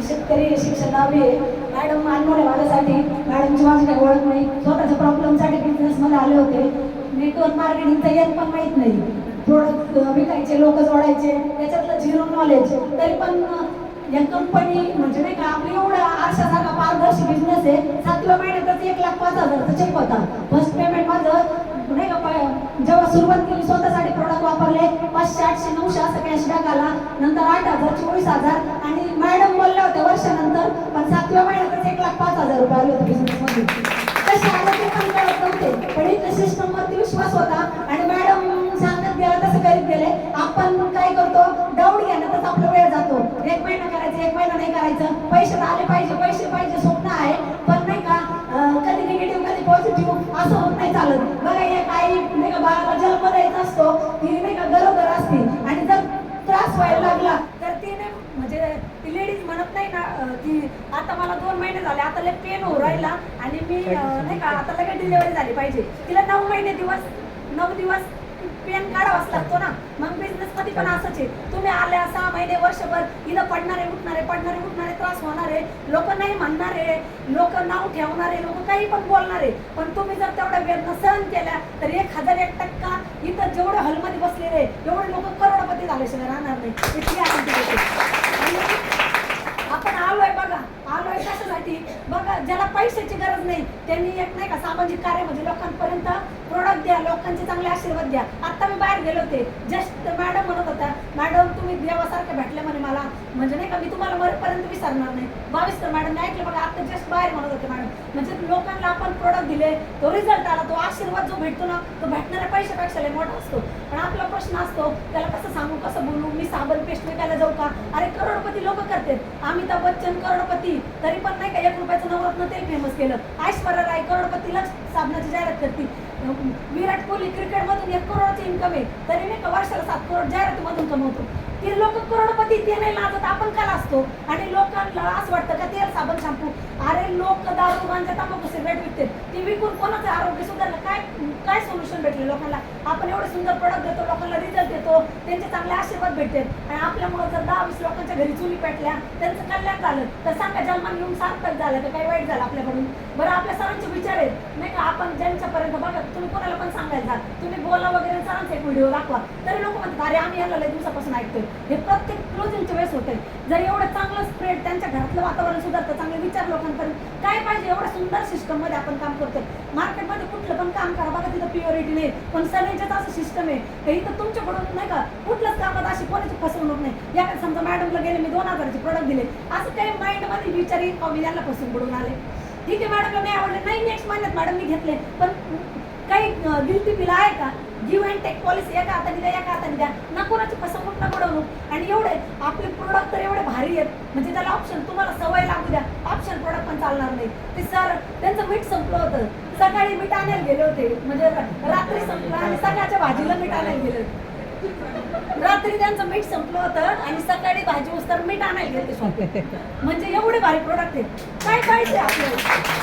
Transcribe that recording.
शेतकरी शिक्षण लावली आहे मॅडम अनमोल वाढीसाठी मॅडमची माझी काही ओळख नाही स्वतःच्या प्रॉब्लेमसाठी बिझनेसमध्ये आले होते नेटवर्क मार्केटिंगचं येत पण माहीत नाही प्रोडक्ट विकायचे लोक जोडायचे त्याच्यातलं झिरो नॉलेज तरी पण या कंपनी म्हणजे नाही का आपली एवढा आरशासारखा पारदर्शी बिझनेस आहे 7व्या महिन्यातच 1,05,000चा चेक होता फर्स्ट पेमेंट माझं नाही का जेव्हा सुरुवात केली स्वतःसाठी प्रोडक्ट वापरले 500 800 900 असं कॅशबॅक आला नंतर 8,000 24,000 आणि मॅडम बोलल्या होत्या वर्षानंतर पण 7व्या महिन्यातच 1,05,000 रुपये आले होते बिझनेसमध्ये कसे आले ते पण कळत नव्हते पण इथे सिस्टमवरती विश्वास होता आणि मॅडम सांगत गेला तसं करीत गेले आपण काय करतो डाऊट घेण्यातच आपला वेळ जातो 1 महिना करायचं 1 महिना नाही करायचं पैसे आले पाहिजे पैसे पाहिजे स्वप्न आहे पण नाही का कधी निगेटिव्ह कधी पॉझिटिव्ह असं होत नाही चालत बघा एक आई नाही का बाळाला जन्म द्यायचा असतो ती नाही का गरोदर असते आणि जर त्रास व्हायला लागला तर ती नाही म्हणजे ती लेडीज म्हणत नाही ना की आता मला 2 महिने झाले आता लय पेन होऊ राहिला आणि मी नाही का आता लगेच डिलिव्हरी झाली पाहिजे तिला 9 दिवस पेन काढावाच लागतो ना मग बिझनेस मध्ये पण असंच आहे तुम्ही आल्या 6 महिने वर्षभर इथं पडणारे उठणारे त्रास होणारे लोक नाही म्हणणारे लोक नाव ठेवणारे लोक काही पण बोलणारे पण तुम्ही जर तेवढ्या वेदना सहन केल्या तर 1001% इथं जेवढे हॉलमध्ये बसलेले एवढे लोक करोडपती झाल्याशिवाय राहणार नाही इतकी गॅरंटी आपण आलोय कशासाठी बघा ज्याला पैशाची गरज नाही त्यांनी एक नाही का सामाजिक कार्य म्हणजे लोकांपर्यंत प्रोडक्ट द्या लोकांचे चांगले आशीर्वाद द्या आता मी बाहेर गेले होते जस्ट मॅडम म्हणत होत्या मॅडम तुम्ही देवासारखे भेटले म्हणे मला म्हणजे नाही का मी तुम्हाला मरेपर्यंत विसरणार नाही 22 तर मॅडम ऐकलं बघा आता जस्ट बाहेर म्हणत होते मॅडम म्हणजे लोकांना आपण प्रोडक्ट दिले तो रिझल्ट आला तो आशीर्वाद जो भेटतो ना तो भेटणाऱ्या पैशापेक्षा लय मोठा असतो पण आपला प्रश्न असतो त्याला कसं सांगू कसं बोलू मी साबण पेस्ट विकायला जाऊ का अरे करोडपती लोक करतात अमिताभ बच्चन करोडपती तरी पण नाही का 1 रुपयाचं नवरत्न तेल फेमस केलं ऐश्वर्या राय करोडपतीलाच साबणाची जाहिरात करते विराट कोहली क्रिकेटमधून 1 करोडची इन्कम आहे तरी नाही का वर्षाला 7 करोड जाहिरातीमधून कमवतो ते लोक करोडपती ते नाही लाजत आपण का लाजतो आणि लोकांना असं वाटतं का तेल साबण शॅम्पू अरे लोक दारू गांजा तंबाखू सिगरेट विकतात ते विकून कोणाचं आरोग्य सुधारलं काय सोल्युशन भेटले लोकांना आपण एवढे सुंदर प्रोडक्ट देतो लोकांना रिझल्ट देतो त्यांचे चांगले आशीर्वाद भेटतात आणि आपल्यामुळे जर 10-20 लोकांच्या घरी चुली पेटल्या त्यांचं कल्याण झालं तर सांगा जन्मान येऊन सार्थक झालं तर काही वाईट झालं आपल्याकडून बरं आपल्या सरांचे विचार आहेत नाही का आपण ज्यांच्यापर्यंत बघा तुम्ही कोणाला पण सांगायचा तुम्ही बोला वगैरे सरांचा एक व्हिडिओ दाखवा तरी लोक म्हणतात अरे आम्ही याला लय दिवसापासून ऐकतोय हे प्रत्येक क्लोजिंगच्या वेळेस होते जर एवढं चांगलं स्प्रेड त्यांच्या घरातलं वातावरण सुधारतं चांगले विचार लोकांपर्यंत काय पाहिजे एवढ्या सुंदर सिस्टम मध्ये आपण काम करतोय मार्केटमध्ये कुठलं पण काम करा बघा तिथं प्युरिटी नाही पण सगळ्यांच्याच असं सिस्टम आहे की इथं तुमच्याकडून नाही का कुठलंच कामात अशी कोणाची फसवणूक नाही या समजा मॅडमला गेले मी 2,000चे प्रोडक्ट दिले असं काही माइंडमध्ये विचार येईल मी यांना फसून पडून आले ठीक आहे मॅडमला नाही आवडले नाही नेक्स्ट महिन्यात मॅडम मी घेतले पण काही गिल्टी बिल आहे का गिव्ह अँड टेक पॉलिसी एका हाताने द्या एका हाताने द्या ना कोणाची फसवणूक ना बुडवणूक आणि एवढे आपले प्रोडक्ट तर एवढे भारी आहेत म्हणजे त्याला ऑप्शन तुम्हाला सवय लागू द्या ऑप्शन प्रोडक्ट पण चालणार नाही ते सर त्यांचं मीठ संपलं होतं सकाळी मीठ आणायला गेले होते म्हणजे रात्री संपलं आणि सकाळच्या भाजीला मीठ आणायला गेले होते रात्री त्यांचं मीठ संपलं होतं आणि सकाळी भाजी उस्तर मीठ आणायला गेले होते म्हणजे एवढे भारी प्रोडक्ट आहेत काय पाहिजे आपल्याला